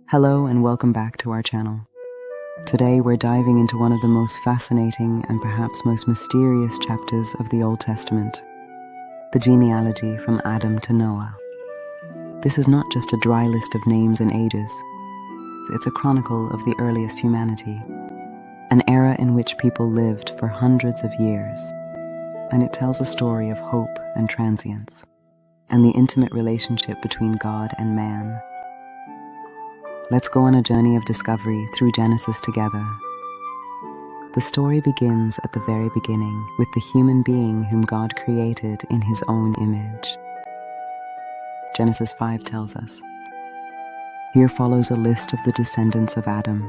Hello and welcome back to our channel. Today we're diving into one of the most fascinating and perhaps most mysterious chapters of the Old Testament, the genealogy from Adam to Noah. This is not just a dry list of names and ages. It's a chronicle of the earliest humanity, an era in which people lived for hundreds of years, and it tells a story of hope and transience, and the intimate relationship between God and man. Let's go on a journey of discovery through Genesis together. The story begins at the very beginning with the human being whom God created in his own image. Genesis 5 tells us. Here follows a list of the descendants of Adam.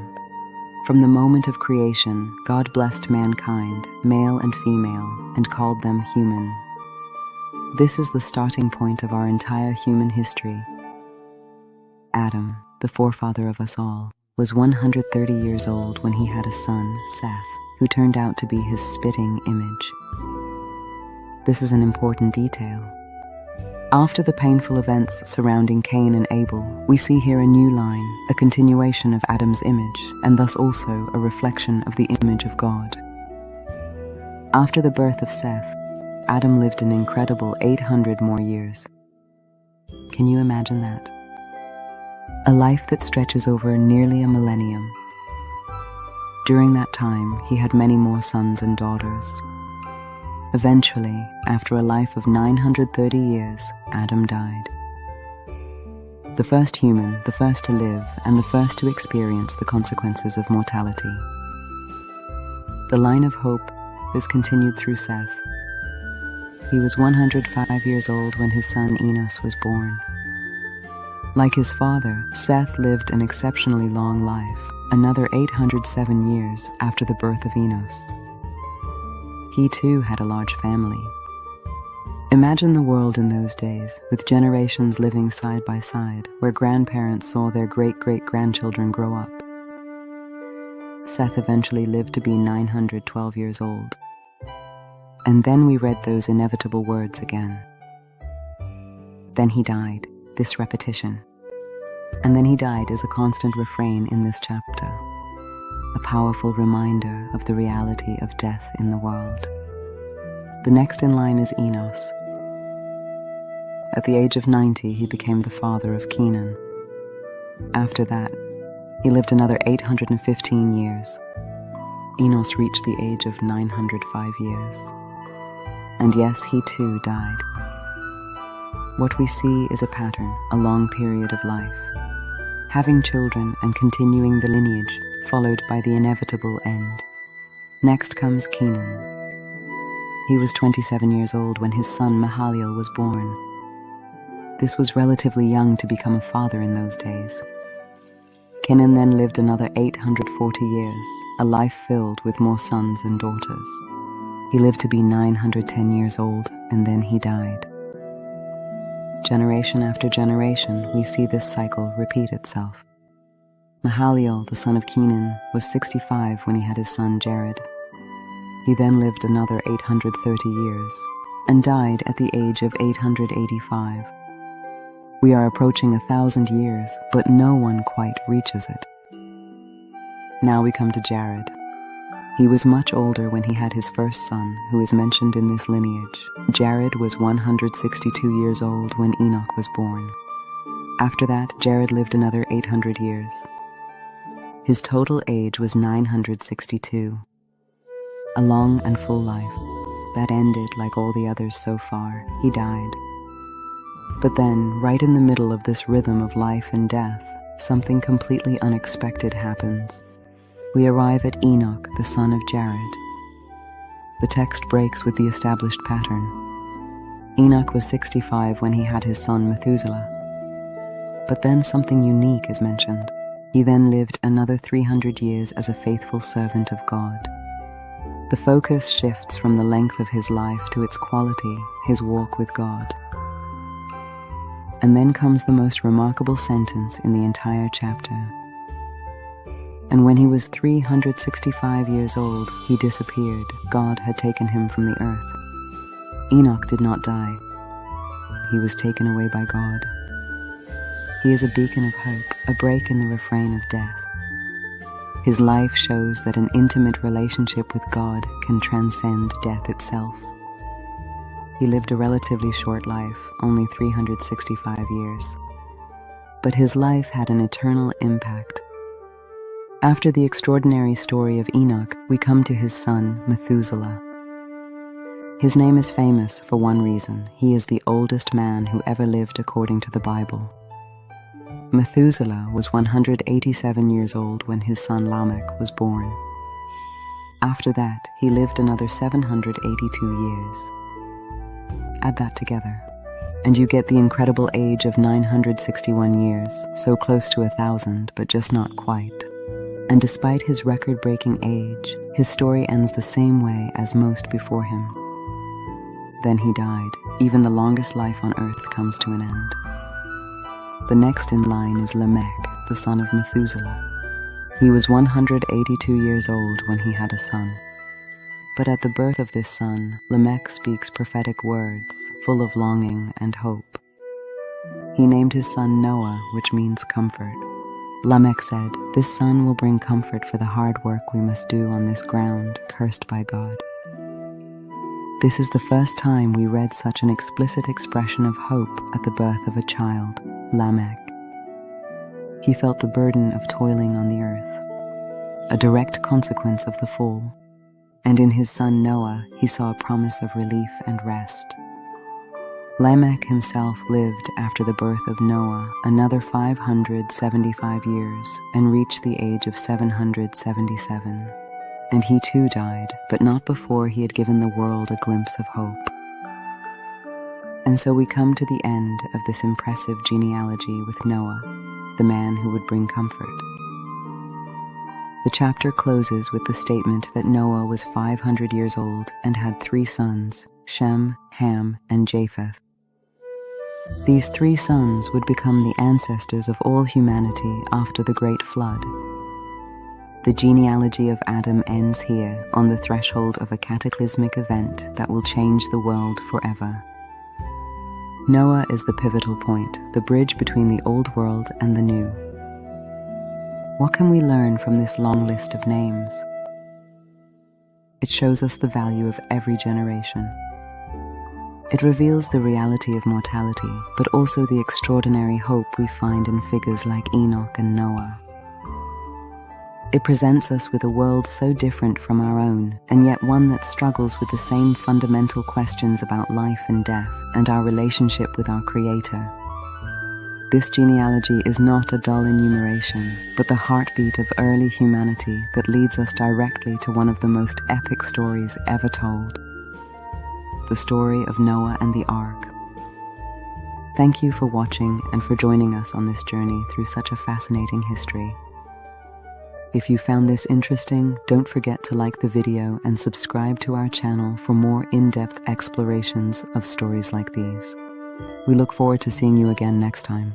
From the moment of creation, God blessed mankind, male and female, and called them human. This is the starting point of our entire human history. Adam, the forefather of us all, was 130 years old when he had a son, Seth, who turned out to be his spitting image. This is an important detail. After the painful events surrounding Cain and Abel, we see here a new line, a continuation of Adam's image, and thus also a reflection of the image of God. After the birth of Seth, Adam lived an incredible 800 more years. Can you imagine that? A life that stretches over nearly a millennium. During that time, he had many more sons and daughters. Eventually, after a life of 930 years, Adam died. The first human, the first to live, and the first to experience the consequences of mortality. The line of hope is continued through Seth. He was 105 years old when his son Enos was born. Like his father, Seth lived an exceptionally long life, another 807 years after the birth of Enos. He too had a large family. Imagine the world in those days, with generations living side by side, where grandparents saw their great-great-grandchildren grow up. Seth eventually lived to be 912 years old. And then we read those inevitable words again. Then he died, this repetition. And then he died is a constant refrain in this chapter, a powerful reminder of the reality of death in the world. The next in line is Enos. At the age of 90, he became the father of Kenan. After that, he lived another 815 years. Enos reached the age of 905 years. And yes, he too died. What we see is a pattern, a long period of life. Having children and continuing the lineage, followed by the inevitable end. Next comes Kenan. He was 27 years old when his son Mahalalel was born. This was relatively young to become a father in those days. Kenan then lived another 840 years, a life filled with more sons and daughters. He lived to be 910 years old, and then he died. Generation after generation, we see this cycle repeat itself. Mahalalel, the son of Kenan, was 65 when he had his son Jared. He then lived another 830 years, and died at the age of 885. We are approaching 1,000 years, but no one quite reaches it. Now we come to Jared. He was much older when he had his first son, who is mentioned in this lineage. Jared was 162 years old when Enoch was born. After that, Jared lived another 800 years. His total age was 962. A long and full life that ended like all the others so far. He died. But then, right in the middle of this rhythm of life and death, something completely unexpected happens. We arrive at Enoch, the son of Jared. The text breaks with the established pattern. Enoch was 65 when he had his son Methuselah. But then something unique is mentioned. He then lived another 300 years as a faithful servant of God. The focus shifts from the length of his life to its quality, his walk with God. And then comes the most remarkable sentence in the entire chapter. And when he was 365 years old, he disappeared. God had taken him from the earth. Enoch did not die. He was taken away by God. He is a beacon of hope, a break in the refrain of death. His life shows that an intimate relationship with God can transcend death itself. He lived a relatively short life, only 365 years. But his life had an eternal impact. After the extraordinary story of Enoch, we come to his son, Methuselah. His name is famous for one reason. He is the oldest man who ever lived according to the Bible. Methuselah was 187 years old when his son Lamech was born. After that, he lived another 782 years. Add that together, and you get the incredible age of 961 years, so close to 1,000, but just not quite. And despite his record-breaking age, his story ends the same way as most before him. Then he died. Even the longest life on earth comes to an end. The next in line is Lamech, the son of Methuselah. He was 182 years old when he had a son. But at the birth of this son, Lamech speaks prophetic words, full of longing and hope. He named his son Noah, which means comfort. Lamech said, "This son will bring comfort for the hard work we must do on this ground, cursed by God." This is the first time we read such an explicit expression of hope at the birth of a child, Lamech. He felt the burden of toiling on the earth, a direct consequence of the fall, and in his son Noah he saw a promise of relief and rest. Lamech himself lived after the birth of Noah another 575 years and reached the age of 777. And he too died, but not before he had given the world a glimpse of hope. And so we come to the end of this impressive genealogy with Noah, the man who would bring comfort. The chapter closes with the statement that Noah was 500 years old and had 3 sons, Shem, Ham, and Japheth. These 3 sons would become the ancestors of all humanity after the Great Flood. The genealogy of Adam ends here, on the threshold of a cataclysmic event that will change the world forever. Noah is the pivotal point, the bridge between the old world and the new. What can we learn from this long list of names? It shows us the value of every generation. It reveals the reality of mortality, but also the extraordinary hope we find in figures like Enoch and Noah. It presents us with a world so different from our own, and yet one that struggles with the same fundamental questions about life and death and our relationship with our Creator. This genealogy is not a dull enumeration, but the heartbeat of early humanity that leads us directly to one of the most epic stories ever told. The story of Noah and the Ark. Thank you for watching and for joining us on this journey through such a fascinating history. If you found this interesting, don't forget to like the video and subscribe to our channel for more in-depth explorations of stories like these. We look forward to seeing you again next time.